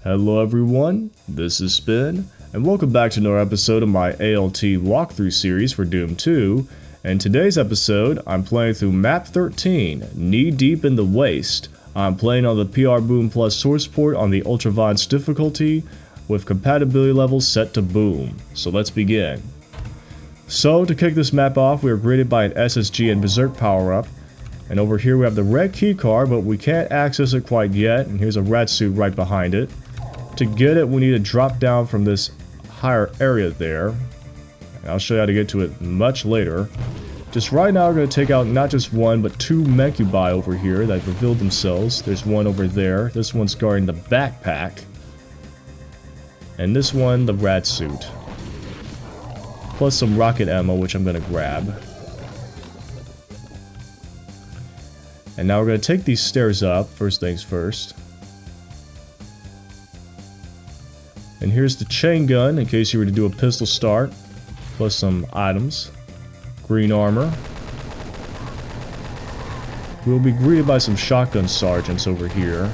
Hello everyone, this is Spin, and welcome back to another episode of my A.L.T walkthrough series for Doom 2. In today's episode, I'm playing through MAP13, Knee Deep in the Waste. I'm playing on the prboom plus source port on the ultra advanced difficulty, with compatibility levels set to boom. So let's begin. So to kick this map off, we are greeted by an SSG and Berserk power-up. And over here we have the red keycard, but we can't access it quite yet, and here's a rat suit right behind it. To get it, we need to drop down from this higher area there. And I'll show you how to get to it much later. Just right now, we're going to take out not just one, but two Megasphere over here that revealed themselves. There's one over there. This one's guarding the backpack. And this one, the rat suit. Plus some rocket ammo, which I'm going to grab. And now we're going to take these stairs up, first things first. And here's the chain gun, in case you were to do a pistol start. Plus some items. Green armor. We'll be greeted by some shotgun sergeants over here.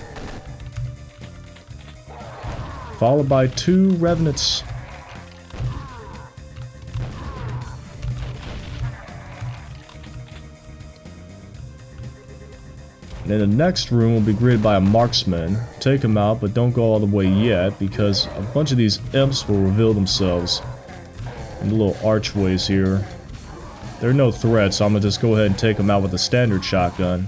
Followed by two revenants. And in the next room, we'll be greeted by a marksman. Take him out, but don't go all the way yet, because a bunch of these imps will reveal themselves in the little archways here. They're no threat, so I'm going to just go ahead and take them out with a standard shotgun.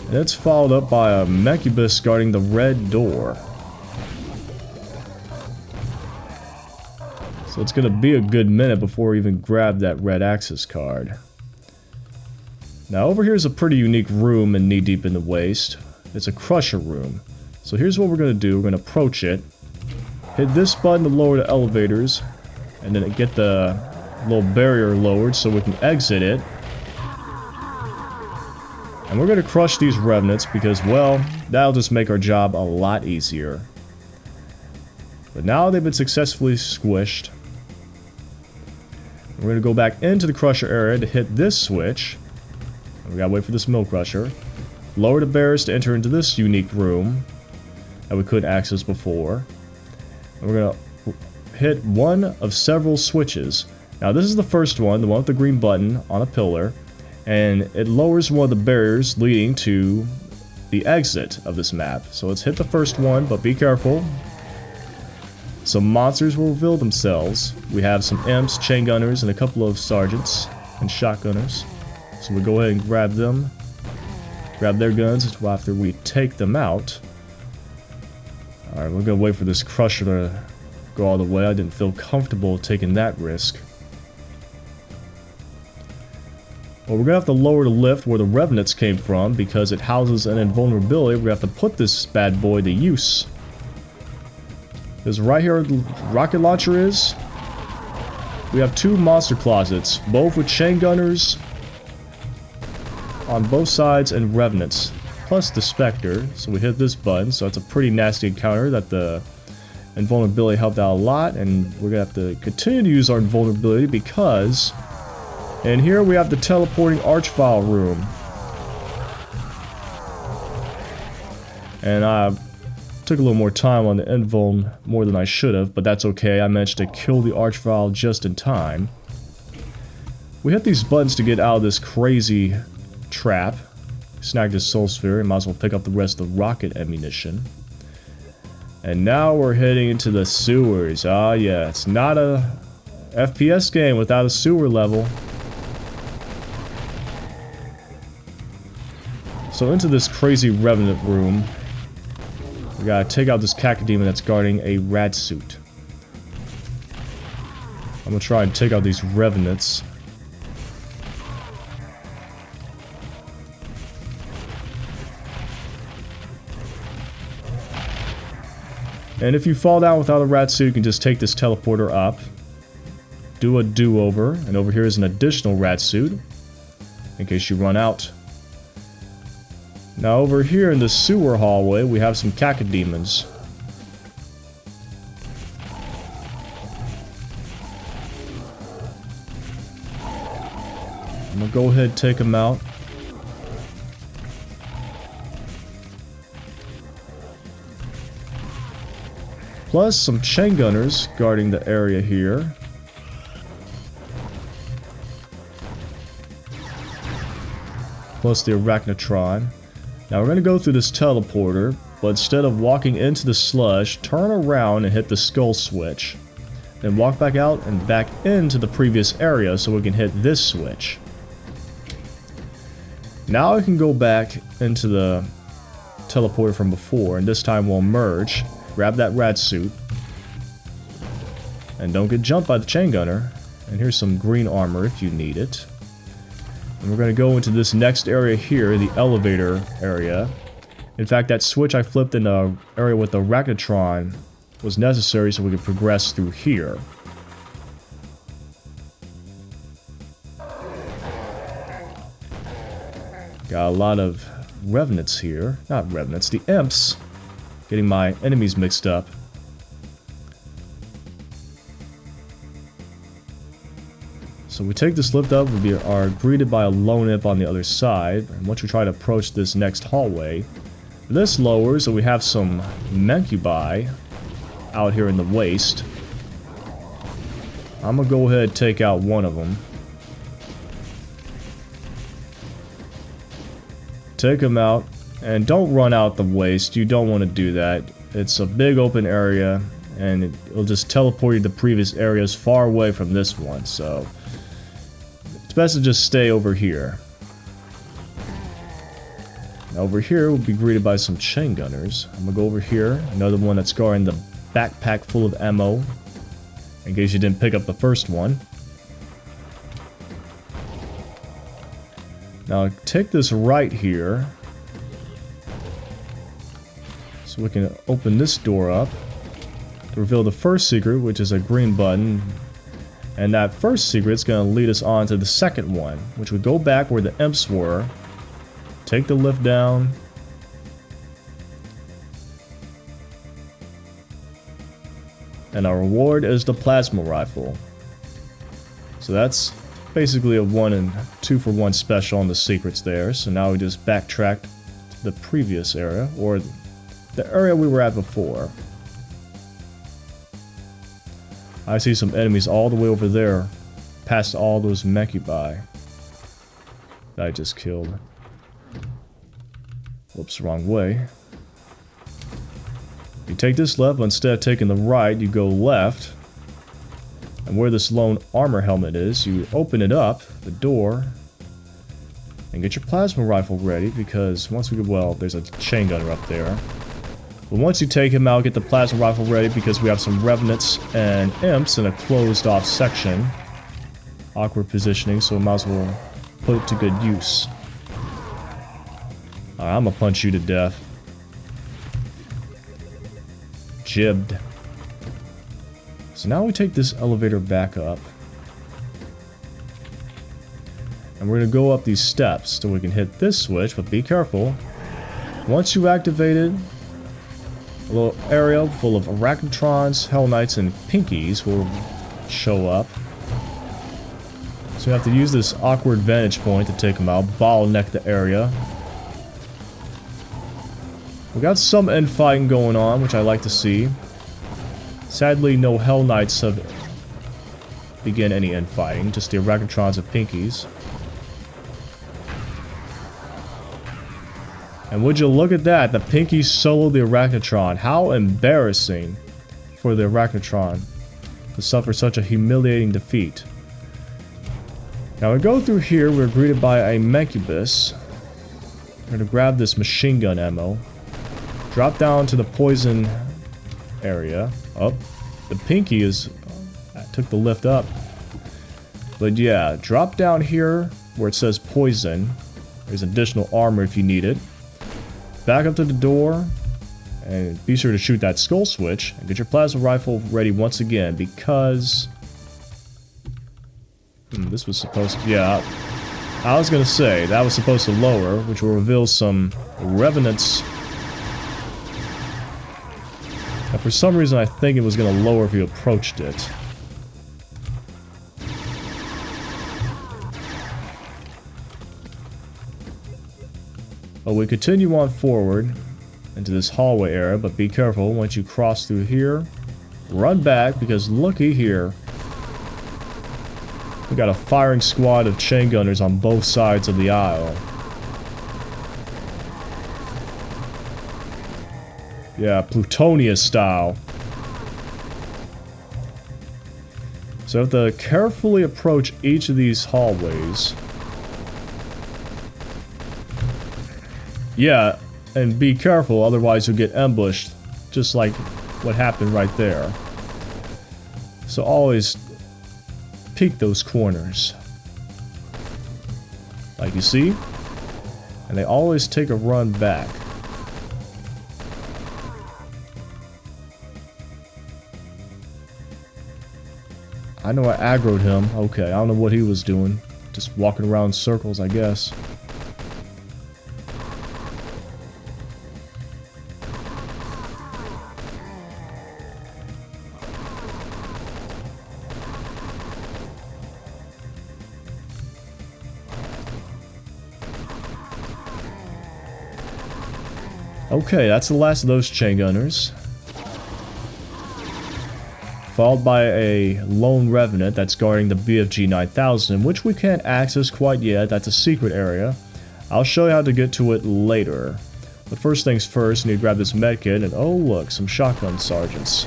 And it's followed up by a Megasphere guarding the red door. So it's going to be a good minute before we even grab that red access card. Now over here is a pretty unique room in Knee Deep in the Waste. It's a crusher room. So here's what we're going to do. We're going to approach it. Hit this button to lower the elevators. And then get the little barrier lowered so we can exit it. And we're going to crush these revenants because, well, that'll just make our job a lot easier. But now they've been successfully squished. We're going to go back into the crusher area to hit this switch. We gotta wait for this mill crusher. Lower the barriers to enter into this unique room that we couldn't access before. And we're going to hit one of several switches. Now this is the first one, the one with the green button on a pillar. And it lowers one of the barriers leading to the exit of this map. So let's hit the first one, but be careful. Some monsters will reveal themselves. We have some imps, chain gunners, and a couple of sergeants and shotgunners. So we'll go ahead and grab them. Grab their guns after we take them out. Alright, we're gonna wait for this crusher to go all the way. I didn't feel comfortable taking that risk. Well, we're gonna have to lower the lift where the revenants came from because it houses an invulnerability. We're gonna have to put this bad boy to use. Because right here where the rocket launcher is, we have two monster closets, both with chain gunners on both sides and revenants, plus the Spectre. So we hit this button, so it's a pretty nasty encounter that the invulnerability helped out a lot, and we're gonna have to continue to use our invulnerability because in here we have the teleporting Archvile room. And I took a little more time on the invuln more than I should have, but that's okay. I managed to kill the Archvile just in time. We hit these buttons to get out of this crazy trap. Snag this soul sphere and might as well pick up the rest of the rocket ammunition. And now we're heading into the sewers. Ah yeah, it's not a FPS game without a sewer level. So into this crazy revenant room. We gotta take out this cacodemon that's guarding a rat suit. I'm gonna try and take out these revenants. And if you fall down without a rat suit, you can just take this teleporter up. Do a do-over, and over here is an additional rat suit, in case you run out. Now over here in the sewer hallway, we have some cacodemons. I'm gonna go ahead and take them out. Plus some chain gunners guarding the area here. Plus the Arachnotron. Now we're going to go through this teleporter, but instead of walking into the slush, turn around and hit the skull switch. Then walk back out and back into the previous area so we can hit this switch. Now I can go back into the teleporter from before, and this time we'll merge. Grab that rad suit. And don't get jumped by the chain gunner. And here's some green armor if you need it. And we're going to go into this next area here, the elevator area. In fact, that switch I flipped in the area with the Arachnotron was necessary so we could progress through here. Got a lot of revenants here. Not revenants, the imps. Getting my enemies mixed up. So we take this lift up, we are greeted by a lone imp on the other side. And once we try to approach this next hallway, this lowers, so we have some Megasphere out here in the waste. I'm gonna go ahead and take out one of them. Take them out, and don't run out the waste. You don't want to do that. It's a big open area, and it'll just teleport you to previous areas far away from this one, so it's best to just stay over here. Now over here, we'll be greeted by some chain gunners. I'm gonna go over here, another one that's guarding the backpack full of ammo, in case you didn't pick up the first one. Now take this right here, so we can open this door up to reveal the first secret, which is a green button. And that first secret is going to lead us on to the second one, which would go back where the imps were. Take the lift down. And our reward is the plasma rifle. So that's basically a 1 and 2 for 1 special on the secrets there. So now we just backtrack to the previous area, or the area we were at before. I see some enemies all the way over there, past all those Megasphere that I just killed. Whoops, wrong way. You take this left, but instead of taking the right, you go left. And where this lone armor helmet is, you open it up, the door, and get your plasma rifle ready, because once we get, well, there's a chain gunner up there. But once you take him out, get the plasma rifle ready, because we have some revenants and imps in a closed off section. Awkward positioning, so we might as well put it to good use. Alright, I'm gonna punch you to death. Jibbed. So now we take this elevator back up. And we're gonna go up these steps so we can hit this switch, but be careful. Once you activate it, a little area full of Arachnotrons, Hell Knights, and Pinkies will show up. So you have to use this awkward vantage point to take them out, bottleneck the area. We got some infighting going on, which I like to see. Sadly, no Hell Knights have begun any infighting, just the Arachnotrons and Pinkies. And would you look at that, the Pinkies solo the Arachnotron. How embarrassing for the Arachnotron to suffer such a humiliating defeat. Now we go through here, we're greeted by a Megasphere. We're going to grab this machine gun ammo. Drop down to the poison area. Oh, the Pinky is took the lift up. But yeah, drop down here where it says poison. There's additional armor if you need it. Back up to the door, and be sure to shoot that skull switch, and get your plasma rifle ready once again, because... this was supposed to... yeah, I was gonna say, that was supposed to lower, which will reveal some revenants. Now for some reason I think it was gonna lower if you approached it. But we continue on forward into this hallway area, but be careful once you cross through here. run back because looky here. We got a firing squad of chain gunners on both sides of the aisle. Yeah, Plutonia style. So I have to carefully approach each of these hallways. Yeah, and be careful, otherwise you'll get ambushed, just like what happened right there. So always peek those corners. Like you see? And they always take a run back. I know I aggroed him. Okay, I don't know what he was doing. Just walking around in circles, I guess. Okay, that's the last of those chain gunners. Followed by a lone revenant that's guarding the BFG 9000, which we can't access quite yet. That's a secret area. I'll show you how to get to it later. But first things first, you need to grab this medkit, and oh look, some shotgun sergeants.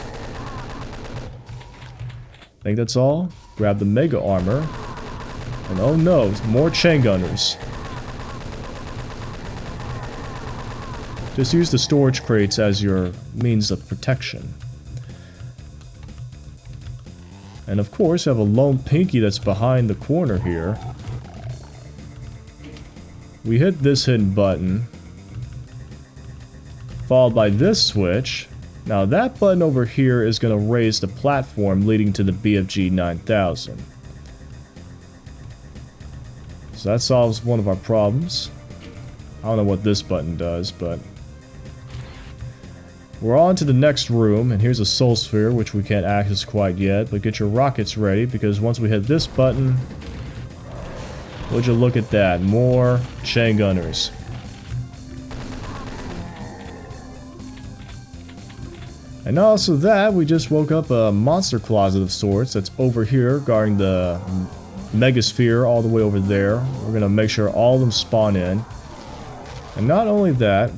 Think that's all? Grab the mega armor. And oh no, more chain gunners. Just use the storage crates as your means of protection. And of course, you have a lone pinky that's behind the corner here. We hit this hidden button, followed by this switch. Now that button over here is going to raise the platform leading to the BFG 9000. So that solves one of our problems. I don't know what this button does, but we're on to the next room, and here's a soul sphere, which we can't access quite yet, but get your rockets ready, because once we hit this button, would you look at that, more chain gunners. And also that, we just woke up a monster closet of sorts that's over here, guarding the Megasphere all the way over there. We're gonna make sure all of them spawn in. And not only that,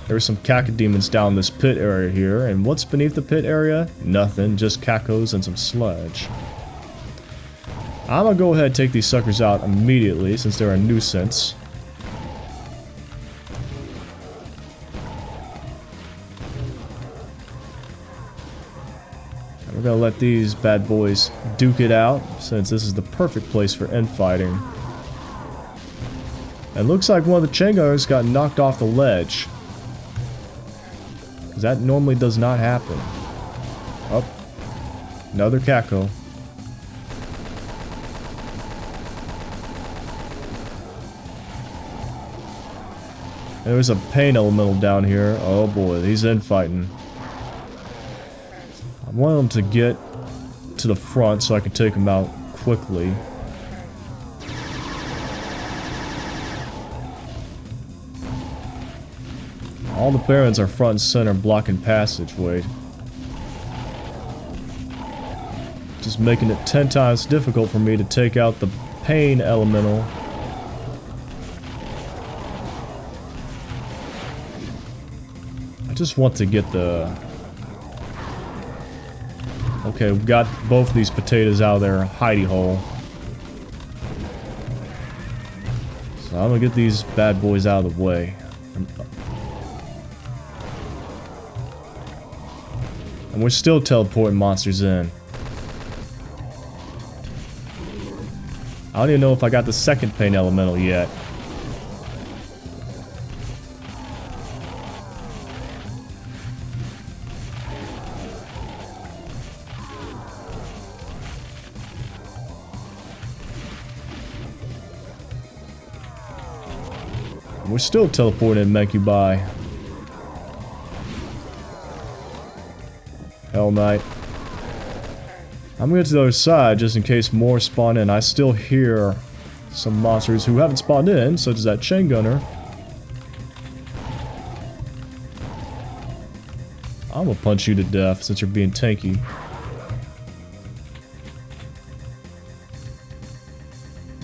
there's some cacodemons down this pit area here, and what's beneath the pit area? Nothing, just cacos and some sludge. I'm gonna go ahead and take these suckers out immediately since they're a nuisance. And we're gonna let these bad boys duke it out since this is the perfect place for infighting. And looks like one of the chain gunners got knocked off the ledge. That normally does not happen. Oh, another caco. There's a pain elemental down here. Oh boy, he's infighting. I want him to get to the front so I can take him out quickly. All the barons are front and center blocking passageway. Just making it 10 times difficult for me to take out the pain elemental. I just want to get the... Okay, we've got both of these potatoes out of their hidey hole. So I'm gonna get these bad boys out of the way. And we're still teleporting monsters in. I don't even know if I got the second pain elemental yet. And we're still teleporting in Megasphere. Hell Knight. I'm gonna get to the other side just in case more spawn in. I still hear some monsters who haven't spawned in, such as that chain gunner. I'm gonna punch you to death since you're being tanky.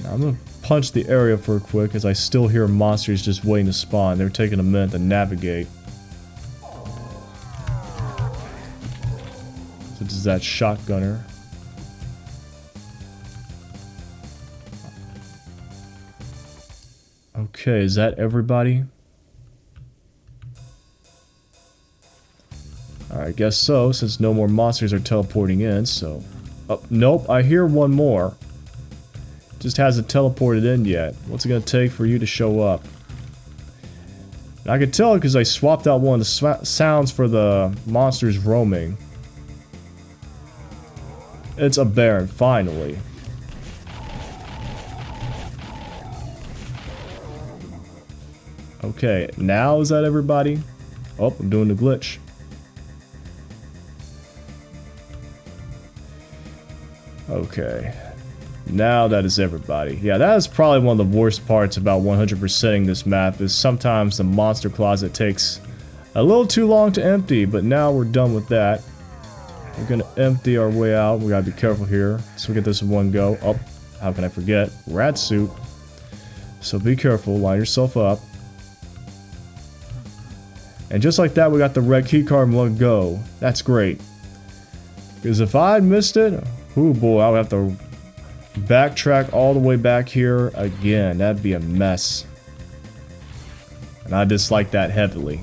Now, I'm gonna punch the area for quick as I still hear monsters just waiting to spawn. They're taking a minute to navigate. So this is that shotgunner. Okay, is that everybody? I guess so, since no more monsters are teleporting in, so... Oh, nope, I hear one more. Just hasn't teleported in yet. What's it gonna take for you to show up? And I can tell because I swapped out one of the sounds for the monsters roaming. It's a Baron, finally. Okay, now is that everybody? Oh, I'm doing the glitch. Okay, now that is everybody. Yeah, that is probably one of the worst parts about 100%ing this map, is sometimes the monster closet takes a little too long to empty, but now we're done with that. We're gonna empty our way out. We gotta be careful here, so we get this in one go. Oh, how can I forget? Rat suit. So be careful, line yourself up. And just like that, we got the red keycard in one go. That's great. Because if I had missed it, oh boy, I would have to backtrack all the way back here again. That'd be a mess. And I dislike that heavily.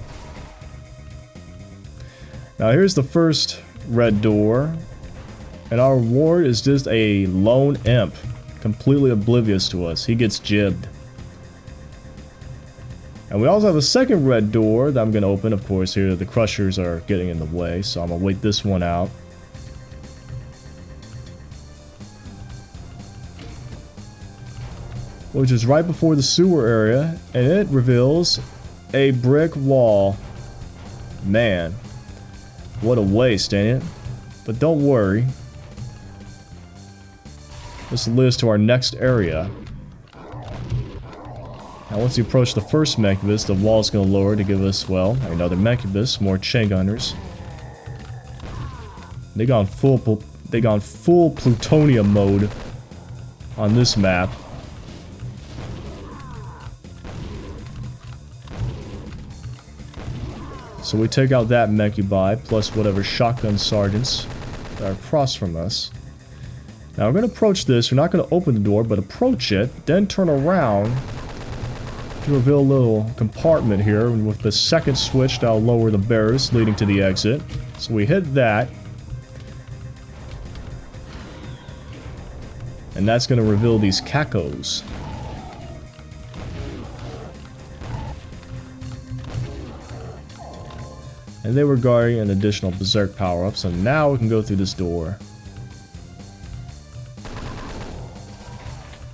Now here's the first red door. And our reward is just a lone imp. Completely oblivious to us. He gets jibbed. And we also have a second red door that I'm going to open. Of course, here the crushers are getting in the way, so I'm going to wait this one out. Which is right before the sewer area, and it reveals a brick wall. Man, what a waste, ain't it? But don't worry. This leads us to our next area. Now once you approach the first Mecubus, the wall is going to lower to give us, well, another Mecubus, more chain gunners. They gone full plutonium mode on this map. So we take out that Mecubi, plus whatever shotgun sergeants that are across from us. Now we're going to approach this. We're not going to open the door, but approach it, then turn around to reveal a little compartment here with the second switch that'll lower the barriers leading to the exit. So we hit that. And that's going to reveal these cacos. And they were guarding an additional berserk power-up, so now we can go through this door.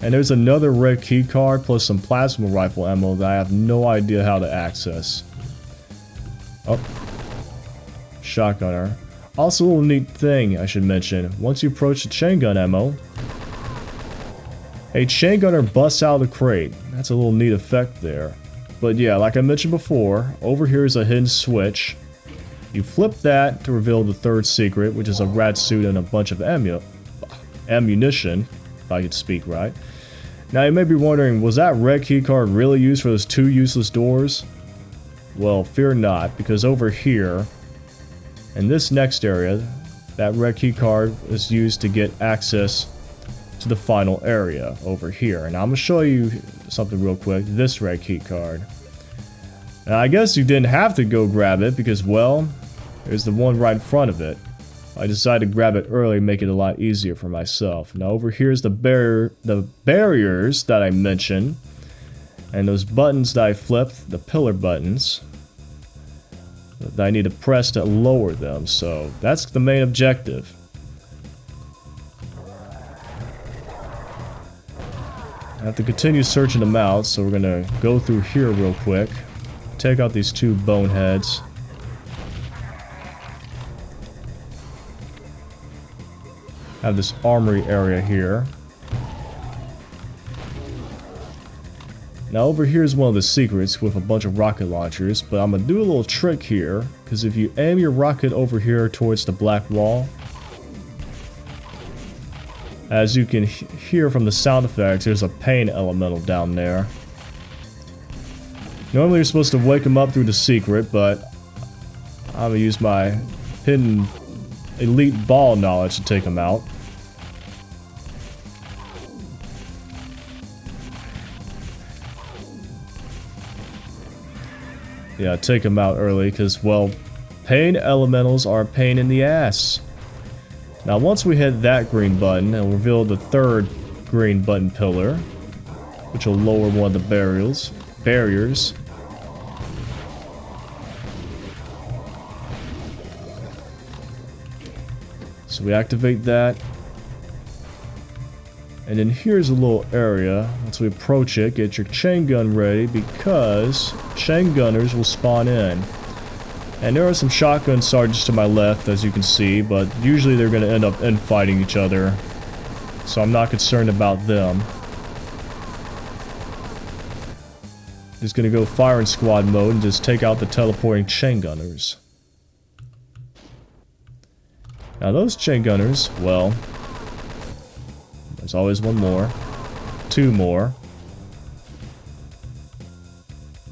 And there's another red key card plus some plasma rifle ammo that I have no idea how to access. Oh. Shotgunner. Also a little neat thing I should mention. Once you approach the chain gun ammo, a chain gunner busts out of the crate. That's a little neat effect there. But yeah, like I mentioned before, over here is a hidden switch. You flip that to reveal the third secret, which is a rat suit and a bunch of ammunition, if I could speak right. Now you may be wondering, was that red keycard really used for those two useless doors? Well, fear not, because over here, in this next area, that red keycard is used to get access to the final area over here. And I'm going to show you something real quick, this red keycard. Now I guess you didn't have to go grab it, because well, there's the one right in front of it. I decided to grab it early and make it a lot easier for myself. Now over here's the barriers that I mentioned. And those buttons that I flipped, the pillar buttons, that I need to press to lower them. So that's the main objective. I have to continue searching them out, so we're going to go through here real quick. Take out these two boneheads. Have this armory area here. Now over here is one of the secrets with a bunch of rocket launchers, but I'm gonna do a little trick here, because if you aim your rocket over here towards the black wall, as you can hear from the sound effects, there's a pain elemental down there. Normally you're supposed to wake him up through the secret, but I'm gonna use my hidden elite ball knowledge to take him out. Yeah, take him out early, because, well, pain elementals are a pain in the ass. Now, once we hit that green button, it'll reveal the third green button pillar, which will lower one of the barriers. So we activate that. And then here's a little area. Once we approach it, get your chain gun ready, because chain gunners will spawn in. And there are some shotgun sergeants to my left, as you can see, but usually they're going to end up infighting each other. So I'm not concerned about them. Just going to go firing squad mode and just take out the teleporting chain gunners. Now those chain gunners, well, there's always one more. Two more.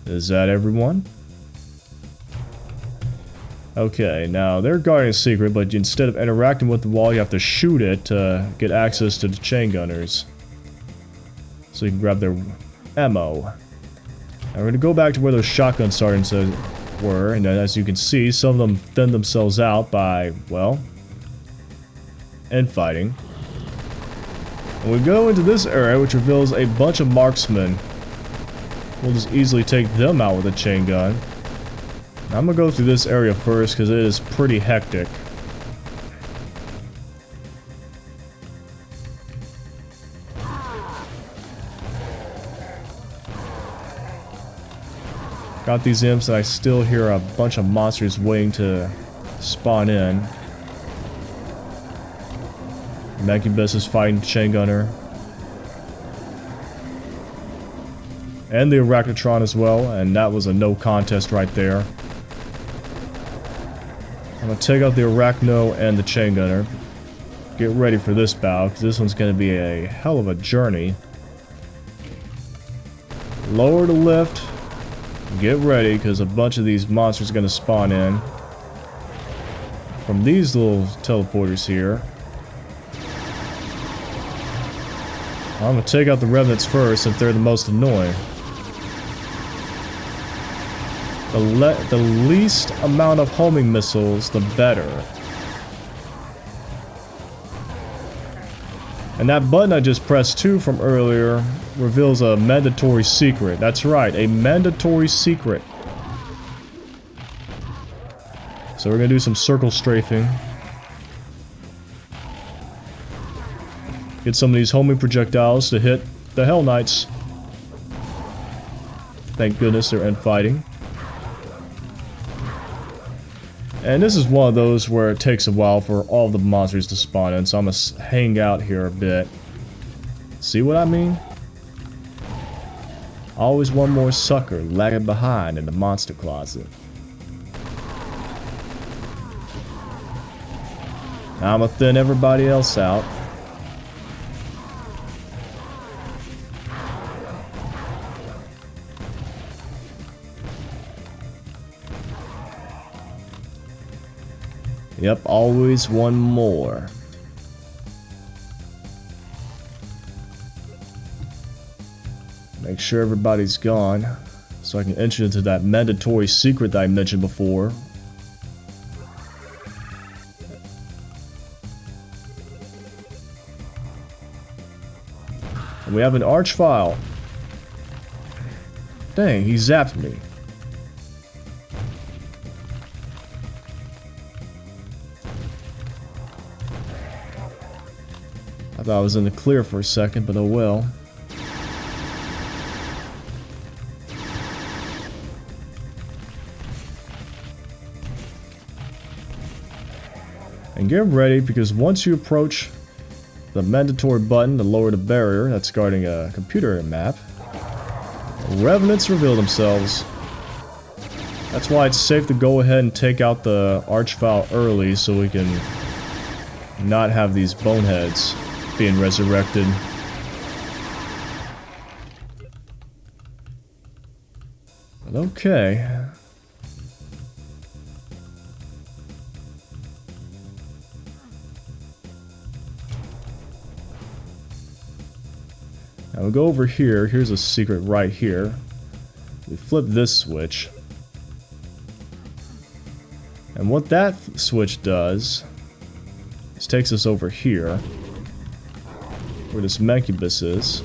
Is that everyone? Okay, now they're guarding a secret, but instead of interacting with the wall, you have to shoot it to get access to the chain gunners. So you can grab their ammo. Now we're going to go back to where those shotgun sergeants were, and as you can see, some of them thinned themselves out by, well, infighting. And we go into this area, which reveals a bunch of marksmen. We'll just easily take them out with a chain gun. I'm gonna go through this area first because it is pretty hectic. Got these imps and I still hear a bunch of monsters waiting to spawn in. Megasphere is fighting chain gunner. And the Arachnotron as well, and that was a no contest right there. I'm gonna take out the Arachno and the chain gunner. Get ready for this battle, because this one's gonna be a hell of a journey. Lower the lift. Get ready, because a bunch of these monsters are gonna spawn in. From these little teleporters here. I'm gonna take out the remnants first, since they're the most annoying. The least amount of homing missiles, the better. And that button I just pressed 2 from earlier reveals a mandatory secret. That's right, a mandatory secret. So we're gonna do some circle strafing. Get some of these homing projectiles to hit the Hell Knights. Thank goodness they're infighting. And this is one of those where it takes a while for all the monsters to spawn in, so I'm gonna hang out here a bit. See what I mean? Always one more sucker lagging behind in the monster closet. Now I'm gonna thin everybody else out. Yep, always one more. Make sure everybody's gone, so I can enter into that mandatory secret that I mentioned before. And we have an Archvile. Dang, he zapped me. I thought I was in the clear for a second, but oh well. And get ready, because once you approach the mandatory button to lower the barrier that's guarding a computer map, Revenants reveal themselves. That's why it's safe to go ahead and take out the Archvile early so we can not have these boneheads being resurrected. Okay. Now we go over here. Here's a secret right here. We flip this switch. And what that switch does is takes us over here where this Megasphere is.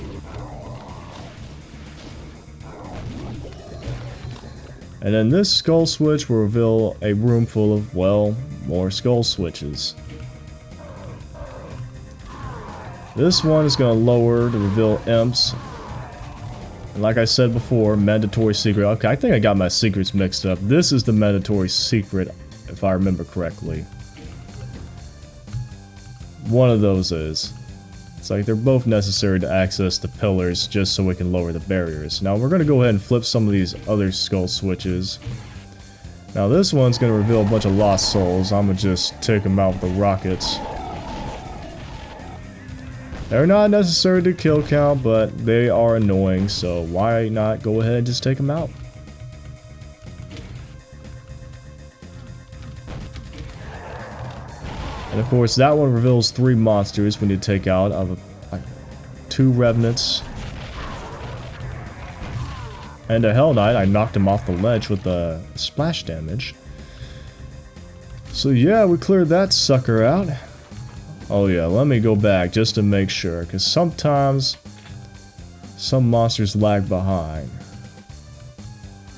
And then this skull switch will reveal a room full of, well, more skull switches. This one is going to lower to reveal imps. And like I said before, mandatory secret. Okay, I think I got my secrets mixed up. This is the mandatory secret, if I remember correctly. One of those is. It's like they're both necessary to access the pillars just so we can lower the barriers. Now we're going to go ahead and flip some of these other skull switches. Now this one's going to reveal a bunch of lost souls. I'm going to just take them out with the rockets. They're not necessary to kill count, but they are annoying, so why not go ahead and just take them out? And of course, that one reveals 3 monsters we need to take out of 2 revenants. And a Hell Knight. I knocked him off the ledge with the splash damage. So yeah, we cleared that sucker out. Oh yeah, let me go back just to make sure, because sometimes some monsters lag behind.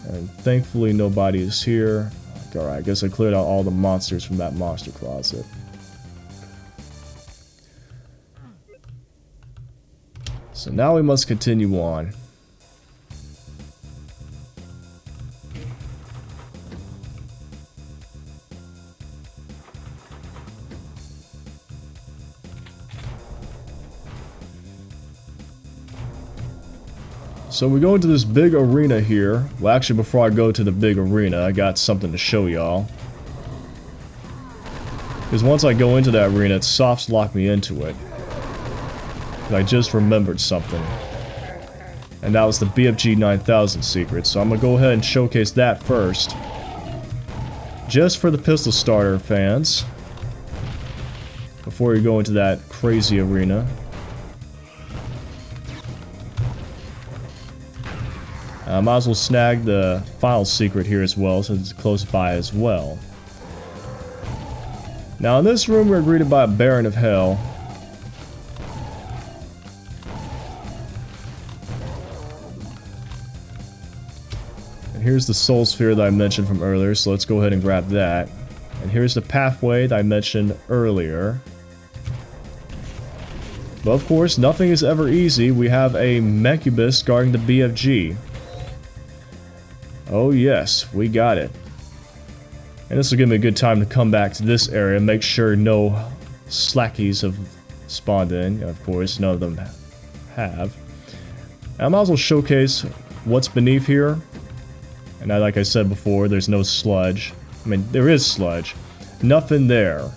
And thankfully nobody is here. Alright, I guess I cleared out all the monsters from that monster closet. So now we must continue on. So we go into this big arena here. Well, actually, before I go to the big arena, I got something to show y'all. Because once I go into that arena, it softs lock me into it. And I just remembered something. And that was the BFG 9000 secret. So I'm going to go ahead and showcase that first. Just for the pistol starter fans. Before you go into that crazy arena. I might as well snag the final secret here as well, since it's close by as well. Now in this room we're greeted by a Baron of Hell. And here's the Soul Sphere that I mentioned from earlier, so let's go ahead and grab that. And here's the pathway that I mentioned earlier. But of course, nothing is ever easy. We have a Megasphere guarding the BFG. Oh yes, we got it. And this will give me a good time to come back to this area, make sure no slackies have spawned in. Of course, none of them have. And I might as well showcase what's beneath here. And like I said before, there's no sludge. I mean, there is sludge. Nothing there.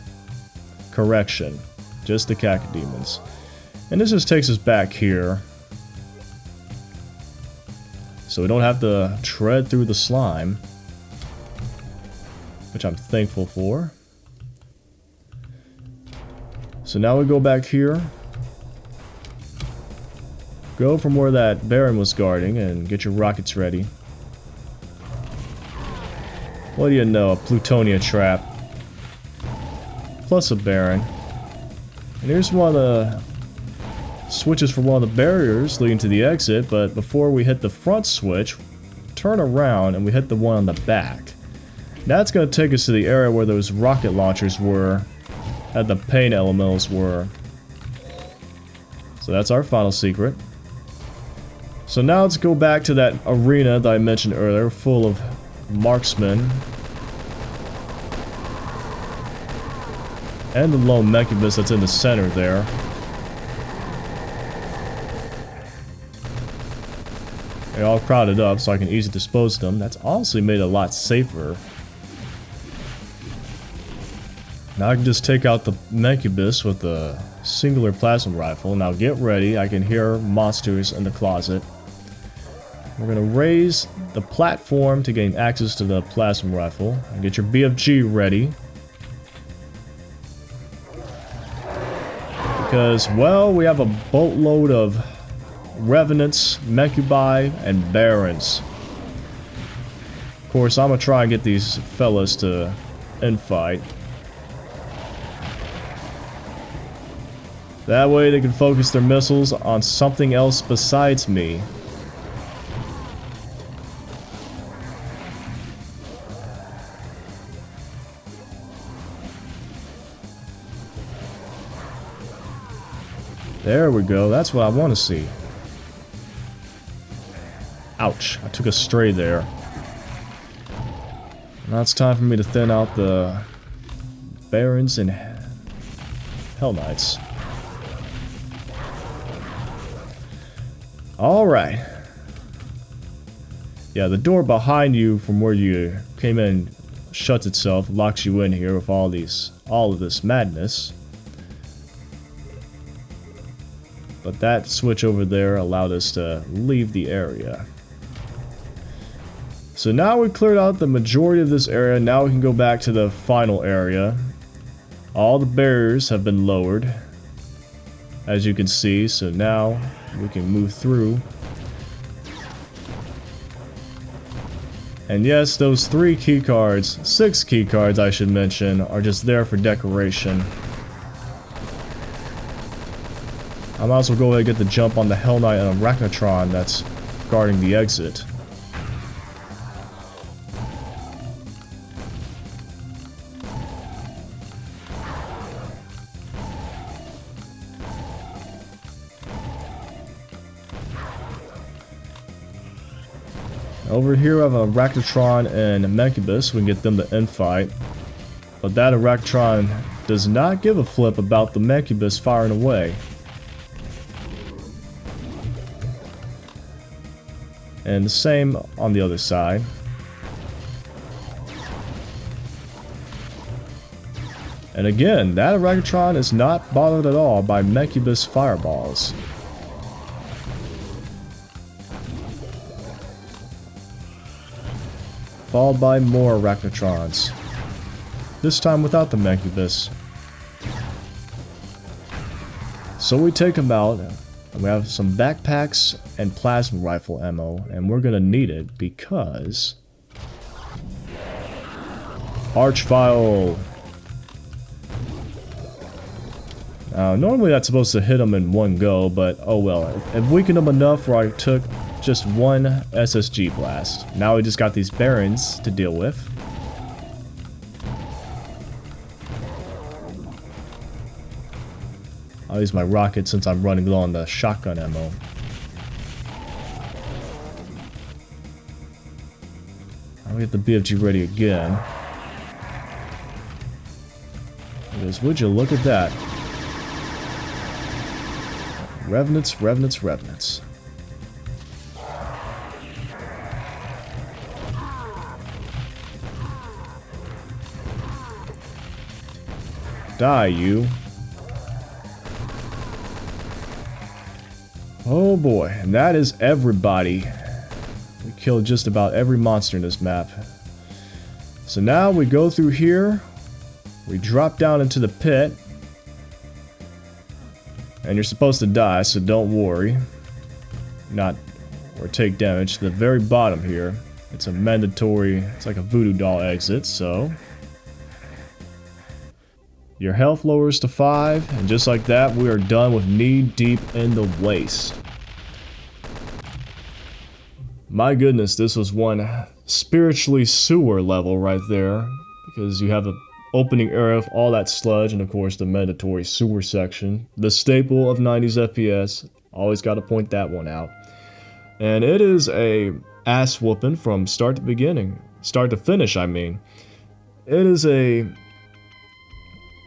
Correction. Just the cacodemons. And this just takes us back here. So we don't have to tread through the slime. Which I'm thankful for. So now we go back here. Go from where that Baron was guarding and get your rockets ready. What do you know, a Plutonia trap. Plus a Baron. And here's one of the switches for one of the barriers leading to the exit, but before we hit the front switch, turn around and we hit the one on the back. That's going to take us to the area where those rocket launchers were, and the pain elementals were. So that's our final secret. So now let's go back to that arena that I mentioned earlier, full of marksmen. And the lone Megasphere that's in the center there. They're all crowded up so I can easily dispose of them. That's honestly made it a lot safer. Now I can just take out the Megasphere with a singular plasma rifle. Now get ready, I can hear monsters in the closet. We're gonna raise the platform to gain access to the plasma rifle. And get your BFG ready. Because, well, we have a boatload of Revenants, Mecubi, and Barons. Of course, I'm gonna try and get these fellas to infight. That way they can focus their missiles on something else besides me. There we go, that's what I want to see. Ouch, I took a stray there. Now it's time for me to thin out the Barons and Hell Knights. Alright. Yeah, the door behind you from where you came in shuts itself, locks you in here with all of this madness. But that switch over there allowed us to leave the area. So now we cleared out the majority of this area. Now we can go back to the final area. All the barriers have been lowered, as you can see. So now we can move through. And yes, those 3 key cards, 6 key cards I should mention, are just there for decoration. I might as well go ahead and get the jump on the Hell Knight and Arachnotron that's guarding the exit. Over here I have a Arachnotron and a Megasphere. We can get them to infight. But that Arachnotron does not give a flip about the Megasphere firing away. And the same on the other side. And again, that Arachnotron is not bothered at all by Megasphere fireballs. Followed by more Arachnotrons. This time without the Megasphere. So we take them out. We have some backpacks and plasma rifle ammo, and we're gonna need it because Archvile. Normally that's supposed to hit them in one go, but oh well. It weakened them enough where I took just one SSG blast. Now we just got these Barons to deal with. I'll use my rocket since I'm running low on the shotgun ammo. I'll get the BFG ready again. Because would you look at that? Revenants, Revenants, Revenants. Die, you. Oh boy, and that is everybody. We killed just about every monster in this map. So now we go through here. We drop down into the pit. And you're supposed to die, so don't worry. Or take damage. To the very bottom here, it's a mandatory, it's like a voodoo doll exit, so your health lowers to 5, and just like that, we are done with knee deep in the waste. My goodness, this was one spiritually sewer level right there, because you have the opening area of all that sludge, and of course the mandatory sewer section. The staple of 90s FPS, always got to point that one out. And it is a ass whooping from start to beginning. Start to finish, I mean. It is a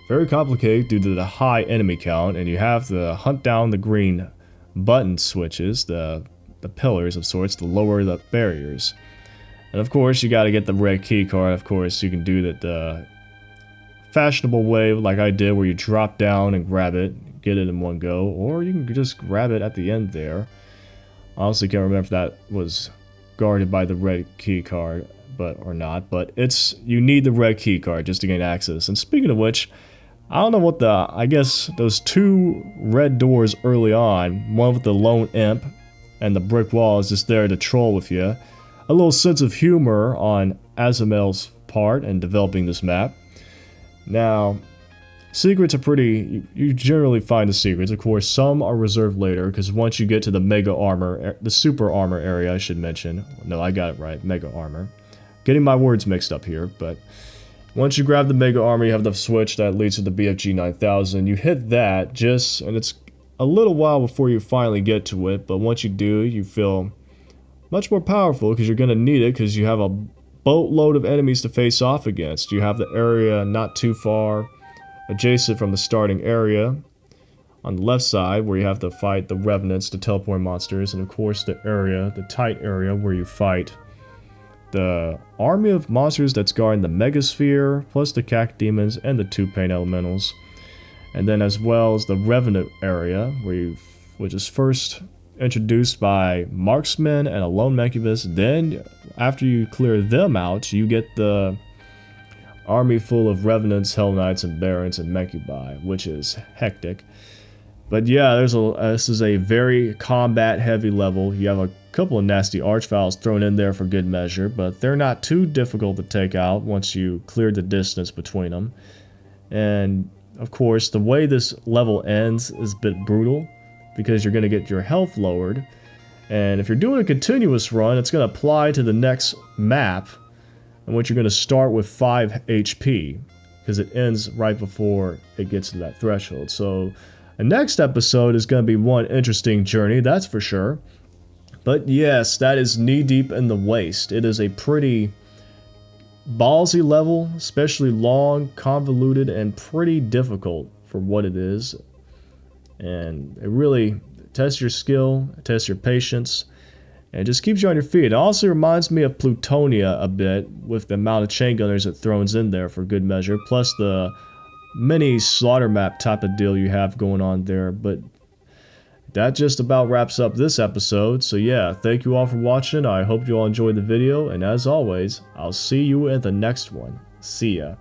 very complicated due to the high enemy count, and you have to hunt down the green button switches, the the pillars of sorts to lower the barriers. And of course, you got to get the red key card. Of course, you can do that the fashionable way like I did, where you drop down and grab it, get it in one go, or you can just grab it at the end there. I honestly can't remember if that was guarded by the red key card, or not, but you need the red key card just to gain access. And speaking of which, I don't know what I guess those two red doors early on, one with the lone imp and the brick wall, is just there to troll with you. A little sense of humor on Azamel's part in developing this map. Now, secrets are pretty, you generally find the secrets. Of course, some are reserved later, because once you get to the mega armor, the super armor area, I should mention. No, I got it right, mega armor. Getting my words mixed up here, but once you grab the mega armor, you have the switch that leads to the BFG 9000. You hit that and it's a little while before you finally get to it, but once you do, you feel much more powerful, because you're going to need it, because you have a boatload of enemies to face off against. You have the area not too far adjacent from the starting area on the left side, where you have to fight the revenants, the teleport monsters, and of course the tight area where you fight the army of monsters that's guarding the Megasphere, plus the cack demons and the two pain elementals. And then as well as the revenant area, which is first introduced by marksmen and a lone Mecubus. Then after you clear them out, you get the army full of revenants, hell knights, and barons and Mecubi, which is hectic. But yeah, this is a very combat heavy level. You have a couple of nasty Archviles thrown in there for good measure, but they're not too difficult to take out once you clear the distance between them. And of course, the way this level ends is a bit brutal, because you're going to get your health lowered. And if you're doing a continuous run, it's going to apply to the next map, in which you're going to start with 5 HP, because it ends right before it gets to that threshold. So the next episode is going to be one interesting journey, that's for sure. But yes, that is knee deep in the waste. It is a pretty ballsy level, especially long, convoluted, and pretty difficult for what it is. And it really tests your skill, tests your patience, and it just keeps you on your feet. It also reminds me of Plutonia a bit, with the amount of chain gunners it throws in there for good measure, plus the mini slaughter map type of deal you have going on there. But that just about wraps up this episode. So yeah, thank you all for watching. I hope you all enjoyed the video, and as always, I'll see you in the next one. See ya.